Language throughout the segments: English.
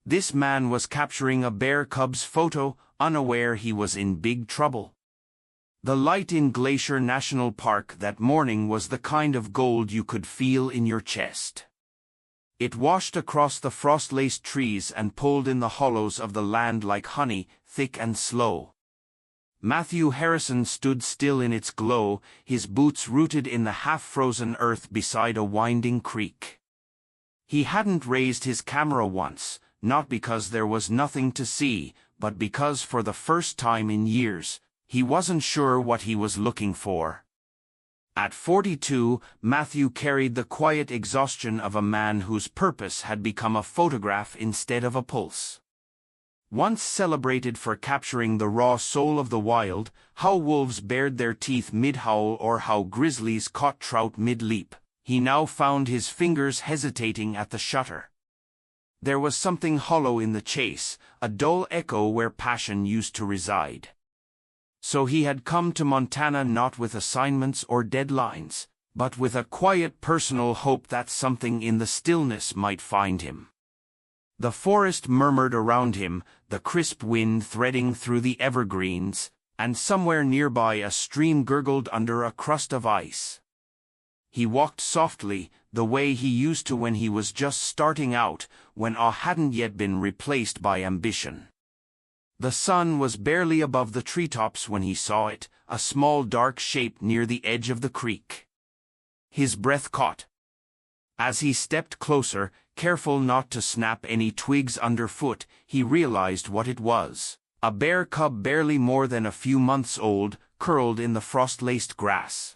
This man was capturing a bear cub's photo, unaware he was in big trouble. The light in Glacier National Park that morning was the kind of gold you could feel in your chest. It washed across the frost-laced trees and pulled in the hollows of the land like honey, thick and slow. Matthew Harrison stood still in its glow, his boots rooted in the half-frozen earth beside a winding creek. He hadn't raised his camera once, not because there was nothing to see, but because for the first time in years, he wasn't sure what he was looking for. At 42, Matthew carried the quiet exhaustion of a man whose purpose had become a photograph instead of a pulse. Once celebrated for capturing the raw soul of the wild, how wolves bared their teeth mid-howl or how grizzlies caught trout mid-leap, he now found his fingers hesitating at the shutter. There was something hollow in the chase, a dull echo where passion used to reside. So he had come to Montana not with assignments or deadlines, but with a quiet personal hope that something in the stillness might find him. The forest murmured around him, the crisp wind threading through the evergreens, and somewhere nearby a stream gurgled under a crust of ice. He walked softly, the way he used to when he was just starting out, when awe hadn't yet been replaced by ambition. The sun was barely above the treetops when he saw it, a small dark shape near the edge of the creek. His breath caught. As he stepped closer, careful not to snap any twigs underfoot, he realized what it was. A bear cub barely more than a few months old, curled in the frost-laced grass.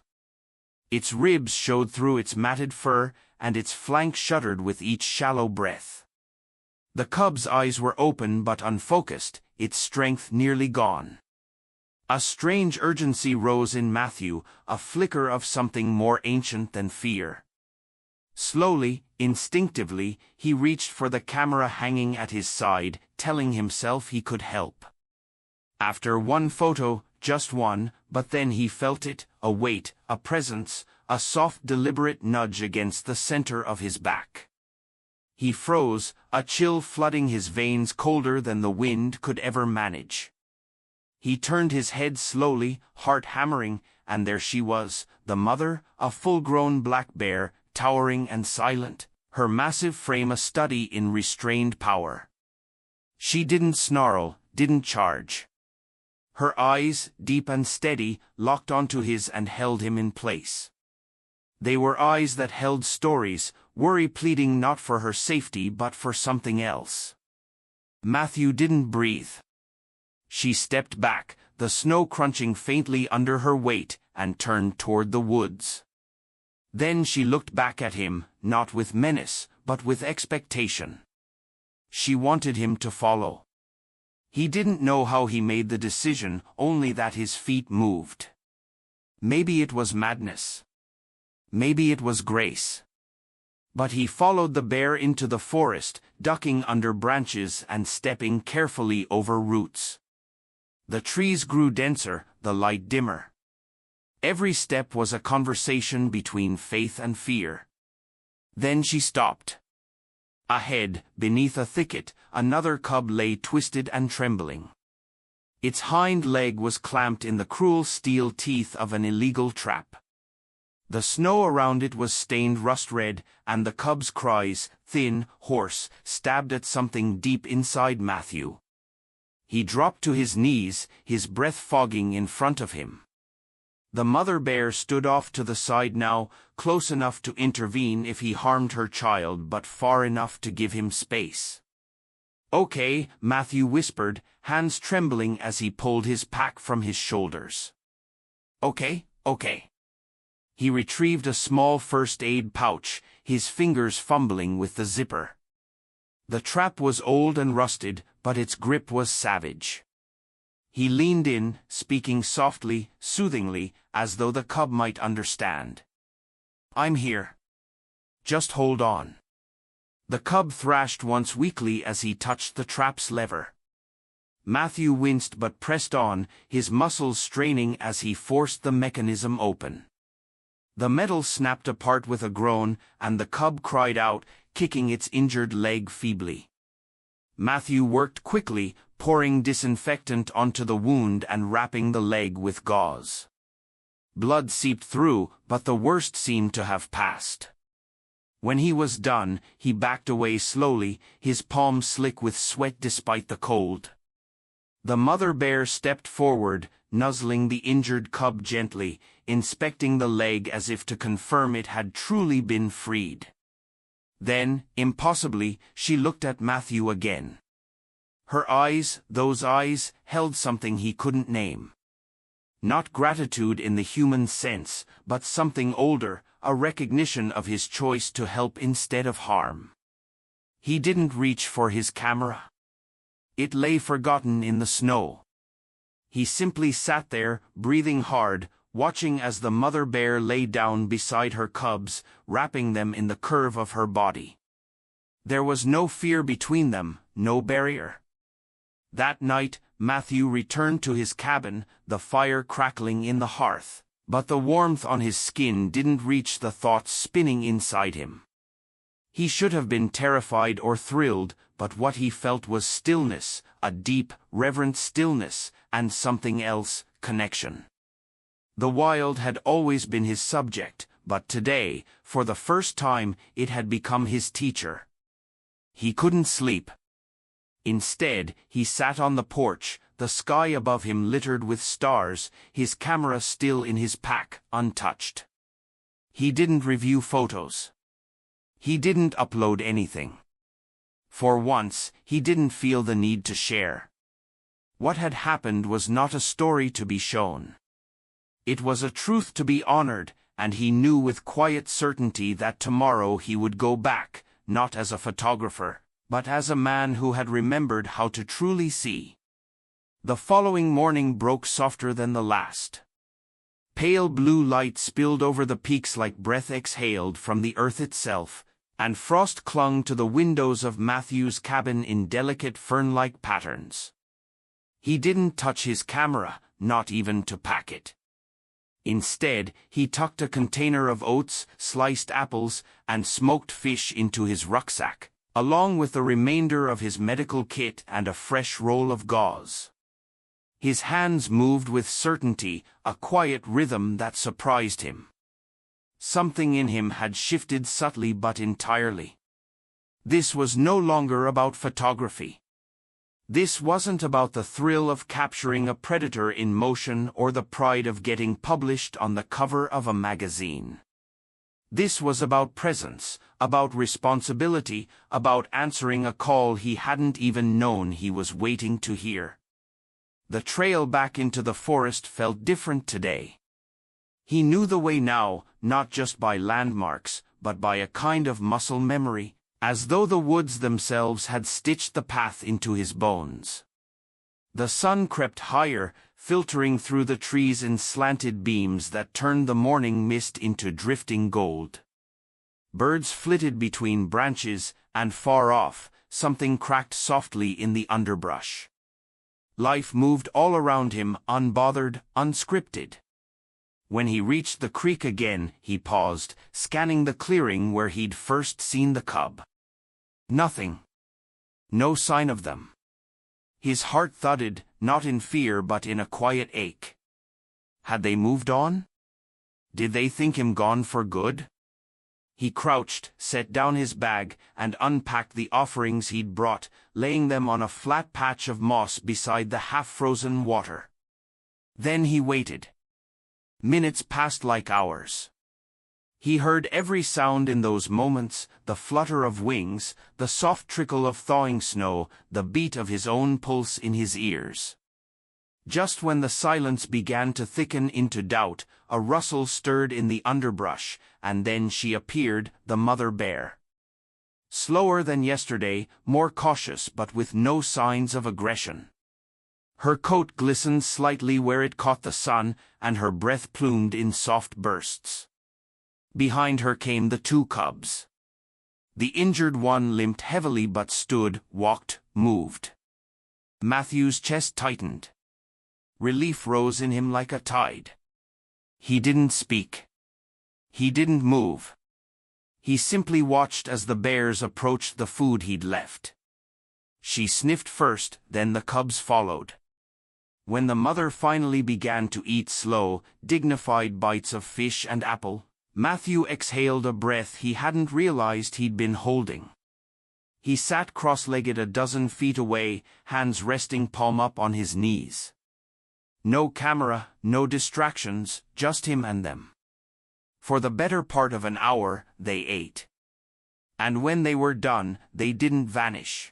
Its ribs showed through its matted fur, and its flank shuddered with each shallow breath. The cub's eyes were open but unfocused, its strength nearly gone. A strange urgency rose in Matthew, a flicker of something more ancient than fear. Slowly, instinctively, he reached for the camera hanging at his side, telling himself he could help. After one photo, just one, but then he felt it, a weight, a presence, a soft deliberate nudge against the center of his back. He froze, a chill flooding his veins colder than the wind could ever manage. He turned his head slowly, heart hammering, and there she was, the mother, a full-grown black bear, towering and silent, her massive frame a study in restrained power. She didn't snarl, didn't charge. Her eyes, deep and steady, locked onto his and held him in place. They were eyes that held stories, worry pleading not for her safety but for something else. Matthew didn't breathe. She stepped back, the snow crunching faintly under her weight, and turned toward the woods. Then she looked back at him, not with menace, but with expectation. She wanted him to follow. He didn't know how he made the decision, only that his feet moved. Maybe it was madness. Maybe it was grace. But he followed the bear into the forest, ducking under branches and stepping carefully over roots. The trees grew denser, the light dimmer. Every step was a conversation between faith and fear. Then she stopped. Ahead, beneath a thicket, another cub lay twisted and trembling. Its hind leg was clamped in the cruel steel teeth of an illegal trap. The snow around it was stained rust-red, and the cub's cries, thin, hoarse, stabbed at something deep inside Matthew. He dropped to his knees, his breath fogging in front of him. The mother bear stood off to the side now, close enough to intervene if he harmed her child but far enough to give him space. "Okay," Matthew whispered, hands trembling as he pulled his pack from his shoulders. "Okay." He retrieved a small first-aid pouch, his fingers fumbling with the zipper. The trap was old and rusted, but its grip was savage. He leaned in, speaking softly, soothingly, as though the cub might understand. "I'm here. Just hold on." The cub thrashed once weakly as he touched the trap's lever. Matthew winced but pressed on, his muscles straining as he forced the mechanism open. The metal snapped apart with a groan, and the cub cried out, kicking its injured leg feebly. Matthew worked quickly, pouring disinfectant onto the wound and wrapping the leg with gauze. Blood seeped through, but the worst seemed to have passed. When he was done, he backed away slowly, his palms slick with sweat despite the cold. The mother bear stepped forward, nuzzling the injured cub gently, inspecting the leg as if to confirm it had truly been freed. Then, impossibly, she looked at Matthew again. Her eyes, those eyes, held something he couldn't name. Not gratitude in the human sense, but something older, a recognition of his choice to help instead of harm. He didn't reach for his camera. It lay forgotten in the snow. He simply sat there, breathing hard, watching as the mother bear lay down beside her cubs, wrapping them in the curve of her body. There was no fear between them, no barrier. That night, Matthew returned to his cabin, the fire crackling in the hearth, but the warmth on his skin didn't reach the thoughts spinning inside him. He should have been terrified or thrilled, but what he felt was stillness, a deep, reverent stillness, and something else, connection. The wild had always been his subject, but today, for the first time, it had become his teacher. He couldn't sleep. Instead, he sat on the porch, the sky above him littered with stars, his camera still in his pack, untouched. He didn't review photos. He didn't upload anything. For once, he didn't feel the need to share. What had happened was not a story to be shown. It was a truth to be honored, and he knew with quiet certainty that tomorrow he would go back, not as a photographer, but as a man who had remembered how to truly see. The following morning broke softer than the last. Pale blue light spilled over the peaks like breath exhaled from the earth itself, and frost clung to the windows of Matthew's cabin in delicate fern-like patterns. He didn't touch his camera, not even to pack it. Instead, he tucked a container of oats, sliced apples, and smoked fish into his rucksack, along with the remainder of his medical kit and a fresh roll of gauze. His hands moved with certainty, a quiet rhythm that surprised him. Something in him had shifted subtly but entirely. This was no longer about photography. This wasn't about the thrill of capturing a predator in motion or the pride of getting published on the cover of a magazine. This was about presence, about responsibility, about answering a call he hadn't even known he was waiting to hear. The trail back into the forest felt different today. He knew the way now, not just by landmarks, but by a kind of muscle memory, as though the woods themselves had stitched the path into his bones. The sun crept higher, filtering through the trees in slanted beams that turned the morning mist into drifting gold. Birds flitted between branches, and far off, something cracked softly in the underbrush. Life moved all around him, unbothered, unscripted. When he reached the creek again, he paused, scanning the clearing where he'd first seen the cub. Nothing. No sign of them. His heart thudded, not in fear but in a quiet ache. Had they moved on? Did they think him gone for good? He crouched, set down his bag, and unpacked the offerings he'd brought, laying them on a flat patch of moss beside the half-frozen water. Then he waited. Minutes passed like hours. He heard every sound in those moments, the flutter of wings, the soft trickle of thawing snow, the beat of his own pulse in his ears. Just when the silence began to thicken into doubt, a rustle stirred in the underbrush, and then she appeared, the mother bear. Slower than yesterday, more cautious but with no signs of aggression. Her coat glistened slightly where it caught the sun, and her breath plumed in soft bursts. Behind her came the two cubs. The injured one limped heavily but stood, walked, moved. Matthew's chest tightened. Relief rose in him like a tide. He didn't speak. He didn't move. He simply watched as the bears approached the food he'd left. She sniffed first, then the cubs followed. When the mother finally began to eat slow, dignified bites of fish and apple, Matthew exhaled a breath he hadn't realized he'd been holding. He sat cross-legged a dozen feet away, hands resting palm up on his knees. No camera, no distractions, just him and them. For the better part of an hour, they ate. And when they were done, they didn't vanish.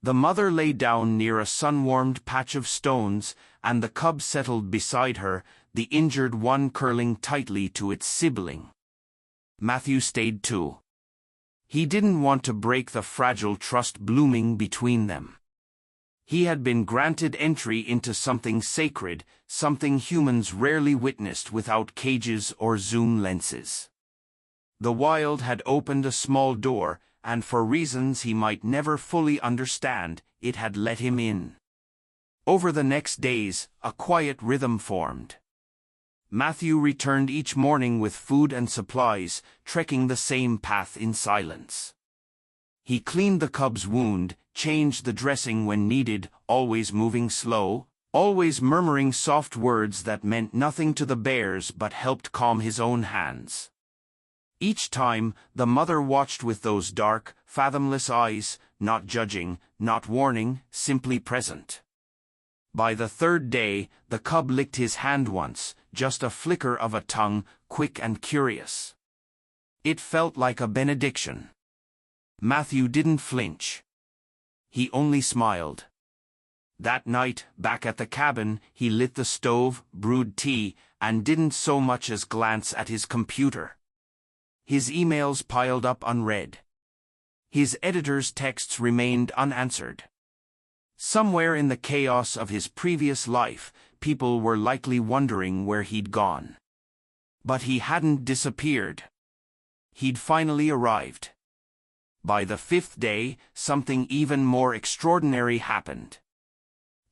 The mother lay down near a sun-warmed patch of stones, and the cub settled beside her, the injured one curling tightly to its sibling. Matthew stayed too. He didn't want to break the fragile trust blooming between them. He had been granted entry into something sacred, something humans rarely witnessed without cages or zoom lenses. The wild had opened a small door, and for reasons he might never fully understand, it had let him in. Over the next days, a quiet rhythm formed. Matthew returned each morning with food and supplies, trekking the same path in silence. He cleaned the cub's wound, changed the dressing when needed, always moving slow, always murmuring soft words that meant nothing to the bears but helped calm his own hands. Each time, the mother watched with those dark, fathomless eyes, not judging, not warning, simply present. By the third day, the cub licked his hand once, just a flicker of a tongue, quick and curious. It felt like a benediction. Matthew didn't flinch. He only smiled. That night, back at the cabin, he lit the stove, brewed tea, and didn't so much as glance at his computer. His emails piled up unread. His editor's texts remained unanswered. Somewhere in the chaos of his previous life, people were likely wondering where he'd gone. But he hadn't disappeared. He'd finally arrived. By the fifth day, something even more extraordinary happened.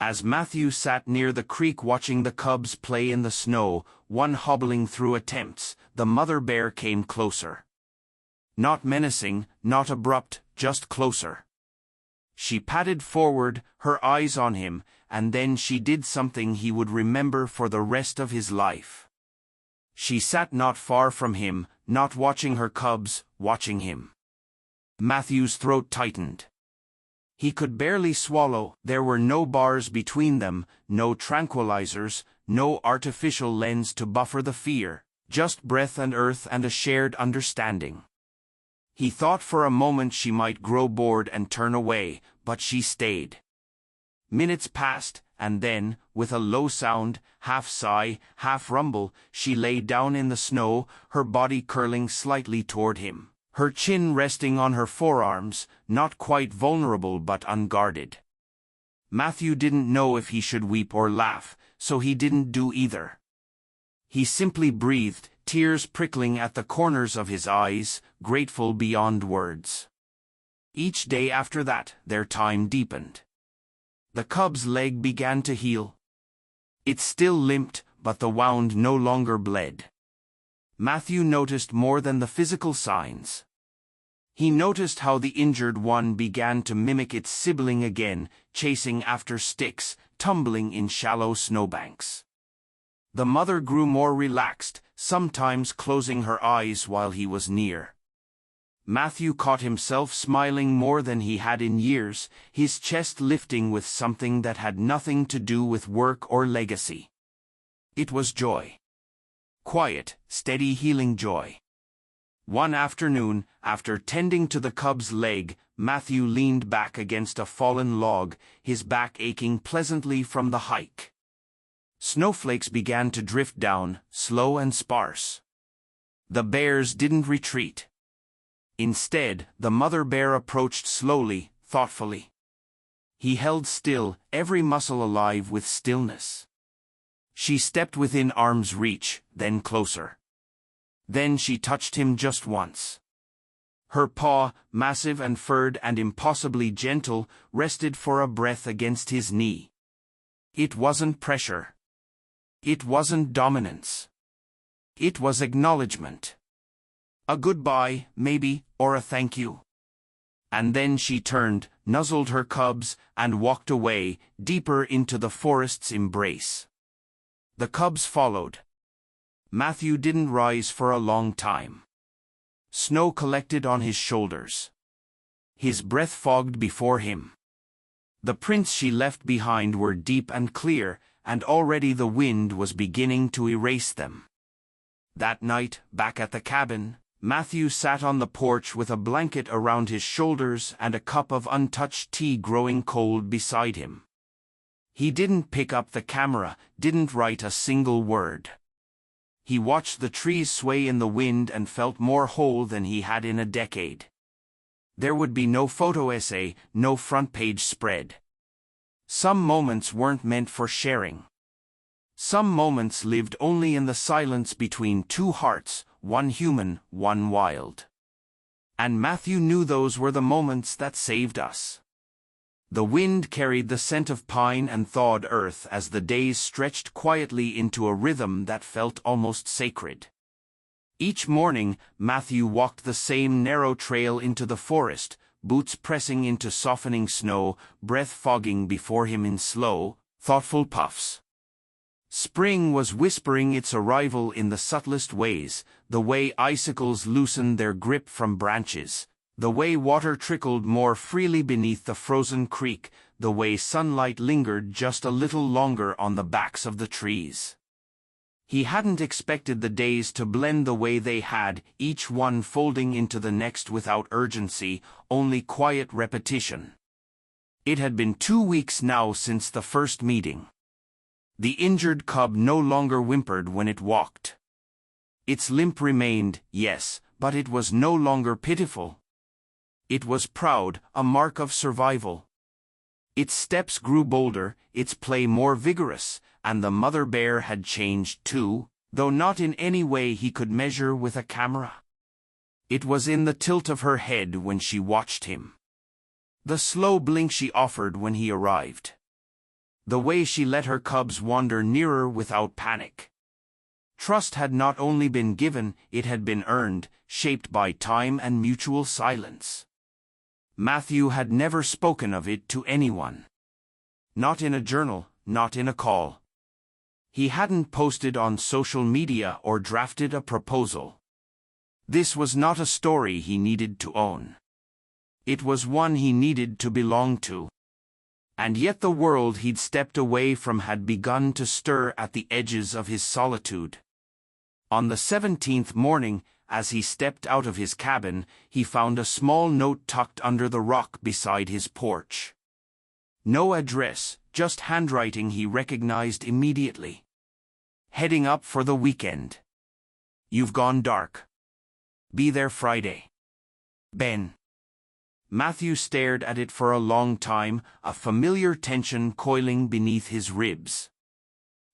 As Matthew sat near the creek watching the cubs play in the snow, one hobbling through attempts, the mother bear came closer. Not menacing, not abrupt, just closer. She padded forward, her eyes on him, and then she did something he would remember for the rest of his life. She sat not far from him, not watching her cubs, watching him. Matthew's throat tightened. He could barely swallow. There were no bars between them, no tranquilizers, no artificial lens to buffer the fear, just breath and earth and a shared understanding. He thought for a moment she might grow bored and turn away, but she stayed. Minutes passed, and then, with a low sound, half sigh, half rumble, she lay down in the snow, her body curling slightly toward him, her chin resting on her forearms, not quite vulnerable but unguarded. Matthew didn't know if he should weep or laugh, so he didn't do either. He simply breathed, tears prickling at the corners of his eyes, grateful beyond words. Each day after that, their time deepened. The cub's leg began to heal. It still limped, but the wound no longer bled. Matthew noticed more than the physical signs. He noticed how the injured one began to mimic its sibling again, chasing after sticks, tumbling in shallow snowbanks. The mother grew more relaxed, sometimes closing her eyes while he was near. Matthew caught himself smiling more than he had in years, his chest lifting with something that had nothing to do with work or legacy. It was joy. Quiet, steady healing joy. One afternoon, after tending to the cub's leg, Matthew leaned back against a fallen log, his back aching pleasantly from the hike. Snowflakes began to drift down, slow and sparse. The bears didn't retreat. Instead, the mother bear approached slowly, thoughtfully. He held still, every muscle alive with stillness. She stepped within arm's reach, then closer. Then she touched him just once. Her paw, massive and furred and impossibly gentle, rested for a breath against his knee. It wasn't pressure. It wasn't dominance. It was acknowledgement. A goodbye, maybe, or a thank you. And then she turned, nuzzled her cubs, and walked away, deeper into the forest's embrace. The cubs followed. Matthew didn't rise for a long time. Snow collected on his shoulders. His breath fogged before him. The prints she left behind were deep and clear, and already the wind was beginning to erase them. That night, back at the cabin, Matthew sat on the porch with a blanket around his shoulders and a cup of untouched tea growing cold beside him. He didn't pick up the camera, didn't write a single word. He watched the trees sway in the wind and felt more whole than he had in a decade. There would be no photo essay, no front-page spread. Some moments weren't meant for sharing. Some moments lived only in the silence between two hearts, one human, one wild. And Matthew knew those were the moments that saved us. The wind carried the scent of pine and thawed earth as the days stretched quietly into a rhythm that felt almost sacred. Each morning, Matthew walked the same narrow trail into the forest, boots pressing into softening snow, breath fogging before him in slow, thoughtful puffs. Spring was whispering its arrival in the subtlest ways, the way icicles loosened their grip from branches, the way water trickled more freely beneath the frozen creek, the way sunlight lingered just a little longer on the backs of the trees. He hadn't expected the days to blend the way they had, each one folding into the next without urgency, only quiet repetition. It had been 2 weeks now since the first meeting. The injured cub no longer whimpered when it walked. Its limp remained, yes, but it was no longer pitiful. It was proud, a mark of survival. Its steps grew bolder, its play more vigorous, and the mother bear had changed too, though not in any way he could measure with a camera. It was in the tilt of her head when she watched him. The slow blink she offered when he arrived. The way she let her cubs wander nearer without panic. Trust had not only been given, it had been earned, shaped by time and mutual silence. Matthew had never spoken of it to anyone. Not in a journal, not in a call. He hadn't posted on social media or drafted a proposal. This was not a story he needed to own. It was one he needed to belong to. And yet the world he'd stepped away from had begun to stir at the edges of his solitude. On the 17th morning, as he stepped out of his cabin, he found a small note tucked under the rock beside his porch. No address, just handwriting he recognized immediately. Heading up for the weekend. You've gone dark. Be there Friday. Ben. Matthew stared at it for a long time, a familiar tension coiling beneath his ribs.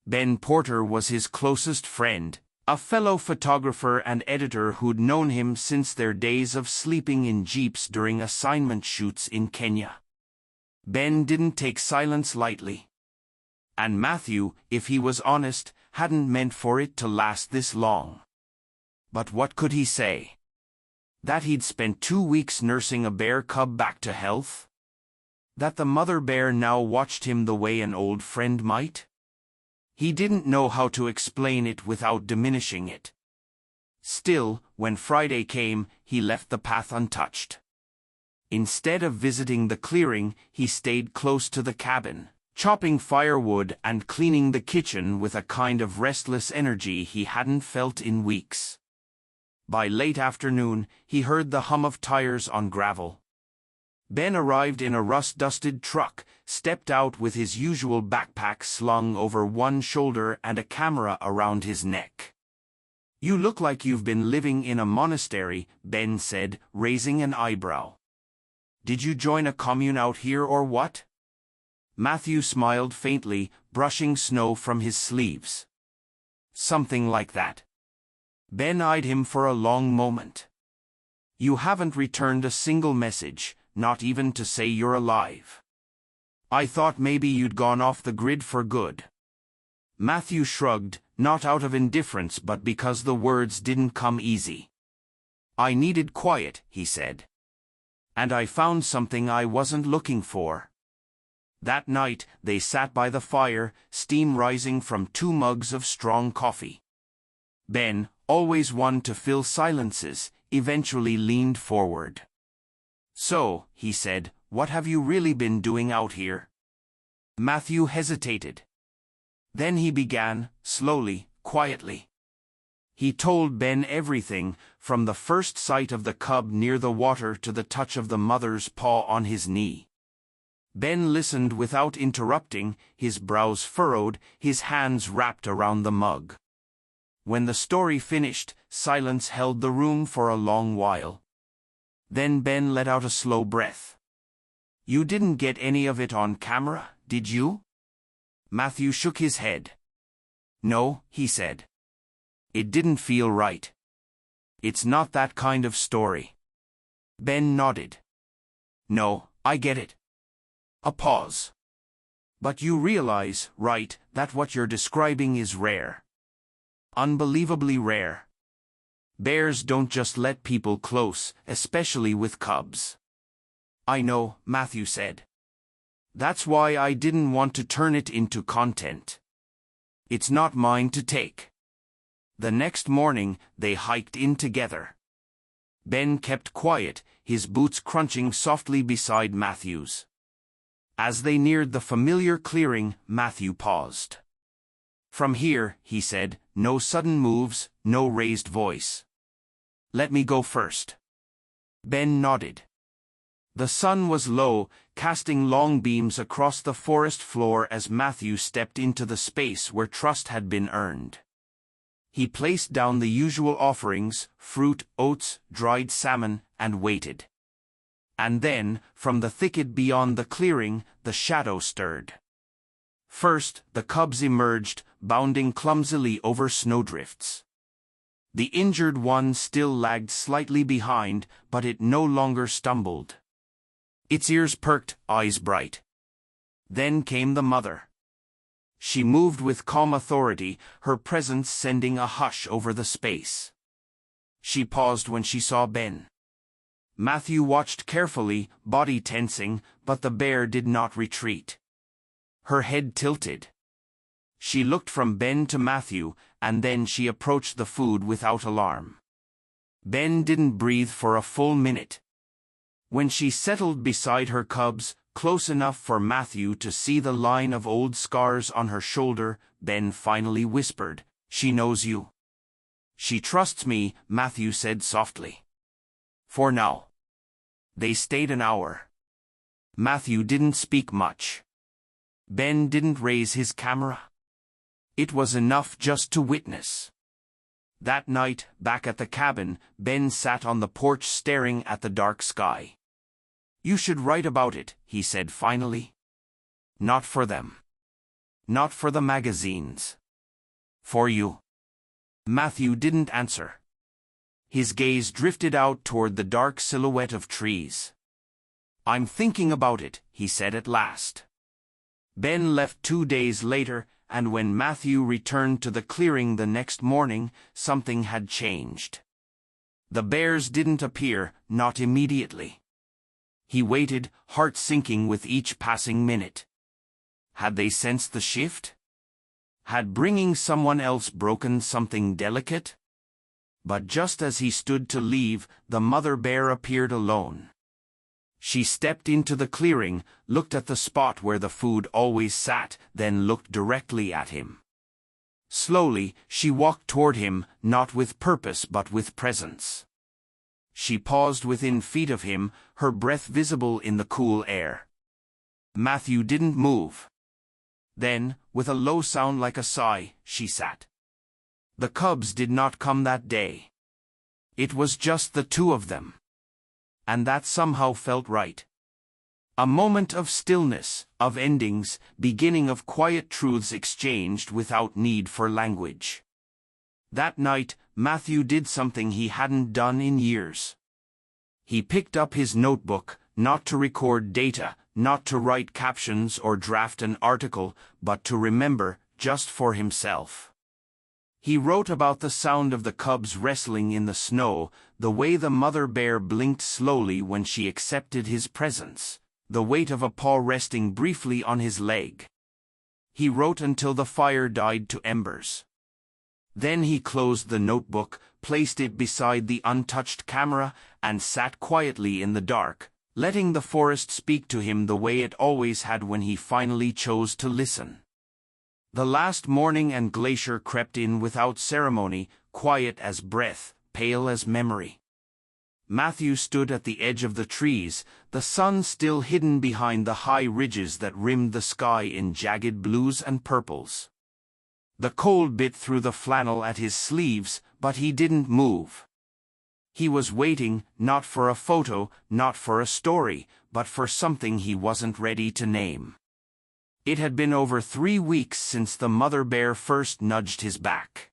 Ben Porter was his closest friend, a fellow photographer and editor who'd known him since their days of sleeping in jeeps during assignment shoots in Kenya. Ben didn't take silence lightly. And Matthew, if he was honest, hadn't meant for it to last this long. But what could he say? That he'd spent 2 weeks nursing a bear cub back to health? That the mother bear now watched him the way an old friend might? He didn't know how to explain it without diminishing it. Still, when Friday came, he left the path untouched. Instead of visiting the clearing, he stayed close to the cabin, chopping firewood and cleaning the kitchen with a kind of restless energy he hadn't felt in weeks. By late afternoon, he heard the hum of tires on gravel. Ben arrived in a rust-dusted truck, stepped out with his usual backpack slung over one shoulder and a camera around his neck. "You look like you've been living in a monastery," Ben said, raising an eyebrow. "Did you join a commune out here or what?" Matthew smiled faintly, brushing snow from his sleeves. "Something like that." Ben eyed him for a long moment. "You haven't returned a single message, not even to say you're alive. I thought maybe you'd gone off the grid for good." Matthew shrugged, not out of indifference but because the words didn't come easy. "I needed quiet," he said. And I found something I wasn't looking for. That night, they sat by the fire, steam rising from 2 mugs of strong coffee. Ben, always one to fill silences, eventually leaned forward. "So," he said, "what have you really been doing out here?" Matthew hesitated. Then he began, slowly, quietly. He told Ben everything, from the first sight of the cub near the water to the touch of the mother's paw on his knee. Ben listened without interrupting, his brows furrowed, his hands wrapped around the mug. When the story finished, silence held the room for a long while. Then Ben let out a slow breath. "You didn't get any of it on camera, did you?" Matthew shook his head. "No," he said. "It didn't feel right. It's not that kind of story." Ben nodded. "No, I get it." A pause. "But you realize, right, that what you're describing is rare. Unbelievably rare. Bears don't just let people close, especially with cubs." "I know," Matthew said. "That's why I didn't want to turn it into content. It's not mine to take." The next morning, they hiked in together. Ben kept quiet, his boots crunching softly beside Matthew's. As they neared the familiar clearing, Matthew paused. "From here," he said, "no sudden moves, no raised voice. Let me go first." Ben nodded. The sun was low, casting long beams across the forest floor as Matthew stepped into the space where trust had been earned. He placed down the usual offerings, fruit, oats, dried salmon, and waited. And then, from the thicket beyond the clearing, the shadow stirred. First, the cubs emerged, bounding clumsily over snowdrifts. The injured one still lagged slightly behind, but it no longer stumbled. Its ears perked, eyes bright. Then came the mother. She moved with calm authority, her presence sending a hush over the space. She paused when she saw Ben. Matthew watched carefully, body tensing, but the bear did not retreat. Her head tilted. She looked from Ben to Matthew, and then she approached the food without alarm. Ben didn't breathe for a full minute. When she settled beside her cubs, close enough for Matthew to see the line of old scars on her shoulder, Ben finally whispered, "She knows you." "She trusts me," Matthew said softly. "For now." They stayed an hour. Matthew didn't speak much. Ben didn't raise his camera. It was enough just to witness. That night, back at the cabin, Ben sat on the porch staring at the dark sky. "You should write about it," he said finally. "Not for them. Not for the magazines. For you." Matthew didn't answer. His gaze drifted out toward the dark silhouette of trees. "I'm thinking about it," he said at last. Ben left 2 days later, and when Matthew returned to the clearing the next morning, something had changed. The bears didn't appear, not immediately. He waited, heart sinking with each passing minute. Had they sensed the shift? Had bringing someone else broken something delicate? But just as he stood to leave, the mother bear appeared alone. She stepped into the clearing, looked at the spot where the food always sat, then looked directly at him. Slowly, she walked toward him, not with purpose but with presence. She paused within feet of him, her breath visible in the cool air. Matthew didn't move. Then, with a low sound like a sigh, she sat. The cubs did not come that day. It was just the two of them. And that somehow felt right. A moment of stillness, of endings, beginning of quiet truths exchanged without need for language. That night, Matthew did something he hadn't done in years. He picked up his notebook, not to record data, not to write captions or draft an article, but to remember, just for himself. He wrote about the sound of the cubs wrestling in the snow, the way the mother bear blinked slowly when she accepted his presence, the weight of a paw resting briefly on his leg. He wrote until the fire died to embers. Then he closed the notebook, placed it beside the untouched camera, and sat quietly in the dark, letting the forest speak to him the way it always had when he finally chose to listen. The last morning and Glacier crept in without ceremony, quiet as breath, pale as memory. Matthew stood at the edge of the trees, the sun still hidden behind the high ridges that rimmed the sky in jagged blues and purples. The cold bit through the flannel at his sleeves, but he didn't move. He was waiting, not for a photo, not for a story, but for something he wasn't ready to name. It had been over 3 weeks since the mother bear first nudged his back.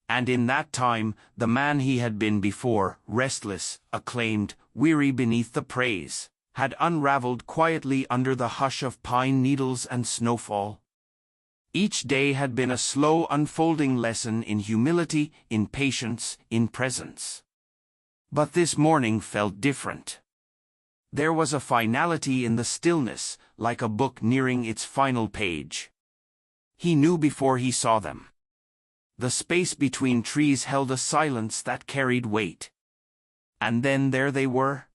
And in that time, the man he had been before, restless, acclaimed, weary beneath the praise, had unraveled quietly under the hush of pine needles and snowfall. Each day had been a slow unfolding lesson in humility, in patience, in presence. But this morning felt different. There was a finality in the stillness, like a book nearing its final page. He knew before he saw them. The space between trees held a silence that carried weight. And then there they were.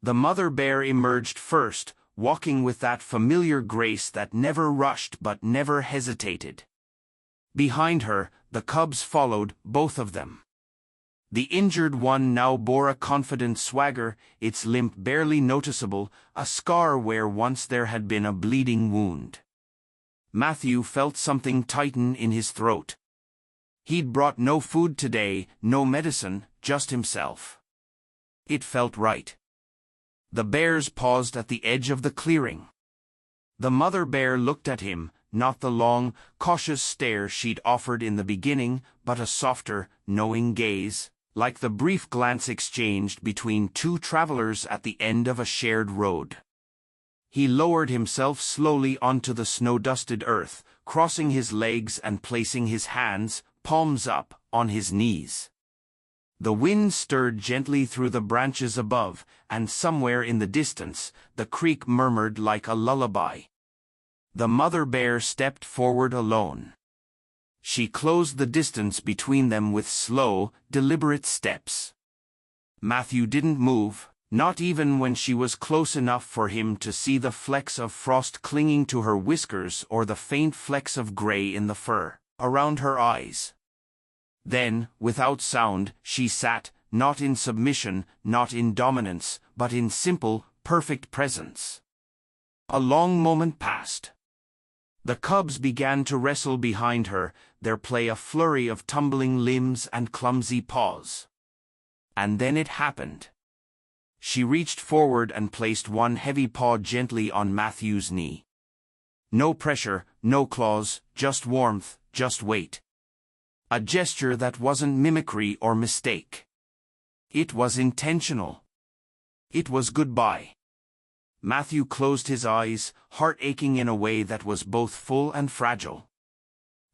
The mother bear emerged first, walking with that familiar grace that never rushed but never hesitated. Behind her, the cubs followed, both of them. The injured one now bore a confident swagger, its limp barely noticeable, a scar where once there had been a bleeding wound. Matthew felt something tighten in his throat. He'd brought no food today, no medicine, just himself. It felt right. The bears paused at the edge of the clearing. The mother bear looked at him, not the long, cautious stare she'd offered in the beginning, but a softer, knowing gaze, like the brief glance exchanged between two travelers at the end of a shared road. He lowered himself slowly onto the snow-dusted earth, crossing his legs and placing his hands, palms up, on his knees. The wind stirred gently through the branches above, and somewhere in the distance, the creek murmured like a lullaby. The mother bear stepped forward alone. She closed the distance between them with slow, deliberate steps. Matthew didn't move, not even when she was close enough for him to see the flecks of frost clinging to her whiskers or the faint flecks of gray in the fur around her eyes. Then, without sound, she sat, not in submission, not in dominance, but in simple, perfect presence. A long moment passed. The cubs began to wrestle behind her, their play a flurry of tumbling limbs and clumsy paws. And then it happened. She reached forward and placed one heavy paw gently on Matthew's knee. No pressure, no claws, just warmth, just weight. A gesture that wasn't mimicry or mistake. It was intentional. It was goodbye. Matthew closed his eyes, heart aching in a way that was both full and fragile.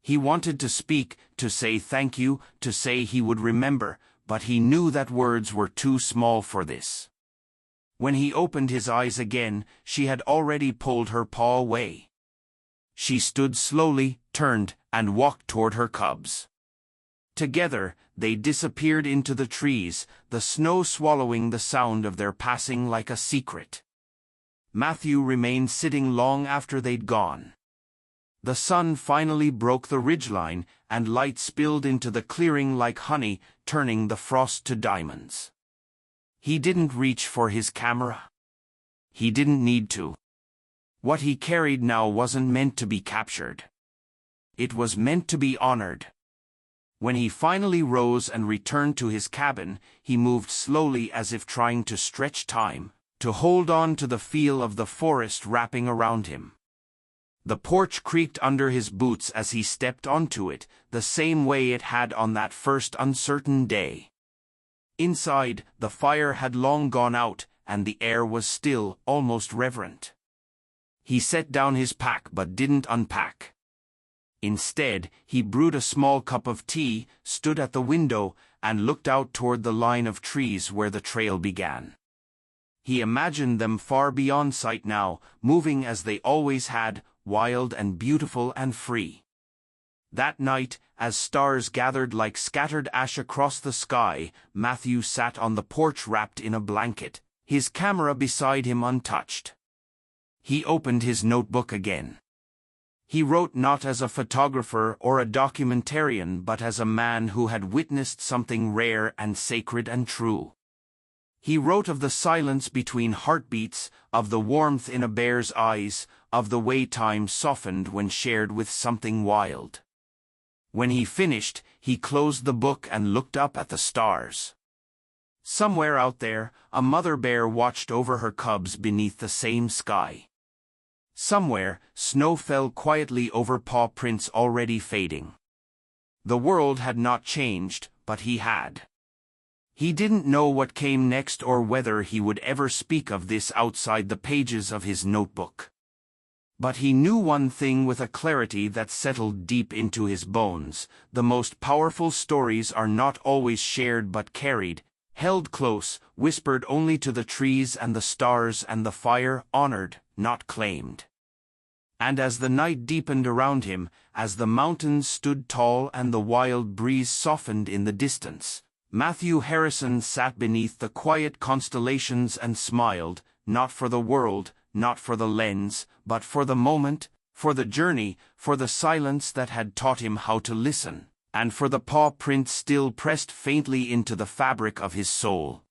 He wanted to speak, to say thank you, to say he would remember, but he knew that words were too small for this. When he opened his eyes again, she had already pulled her paw away. She stood slowly, turned, and walked toward her cubs. Together, they disappeared into the trees, the snow swallowing the sound of their passing like a secret. Matthew remained sitting long after they'd gone. The sun finally broke the ridgeline, and light spilled into the clearing like honey, turning the frost to diamonds. He didn't reach for his camera. He didn't need to. What he carried now wasn't meant to be captured. It was meant to be honored. When he finally rose and returned to his cabin, he moved slowly as if trying to stretch time, to hold on to the feel of the forest wrapping around him. The porch creaked under his boots as he stepped onto it, the same way it had on that first uncertain day. Inside, the fire had long gone out, and the air was still, almost reverent. He set down his pack but didn't unpack. Instead, he brewed a small cup of tea, stood at the window, and looked out toward the line of trees where the trail began. He imagined them far beyond sight now, moving as they always had, wild and beautiful and free. That night, as stars gathered like scattered ash across the sky, Matthew sat on the porch wrapped in a blanket, his camera beside him untouched. He opened his notebook again. He wrote not as a photographer or a documentarian but as a man who had witnessed something rare and sacred and true. He wrote of the silence between heartbeats, of the warmth in a bear's eyes, of the way time softened when shared with something wild. When he finished, he closed the book and looked up at the stars. Somewhere out there, a mother bear watched over her cubs beneath the same sky. Somewhere, snow fell quietly over paw prints already fading. The world had not changed, but he had. He didn't know what came next or whether he would ever speak of this outside the pages of his notebook. But he knew one thing with a clarity that settled deep into his bones: the most powerful stories are not always shared but carried, held close, whispered only to the trees and the stars and the fire, honored, not claimed. And as the night deepened around him, as the mountains stood tall and the wild breeze softened in the distance, Matthew Harrison sat beneath the quiet constellations and smiled, not for the world, not for the lens, but for the moment, for the journey, for the silence that had taught him how to listen, and for the paw print still pressed faintly into the fabric of his soul.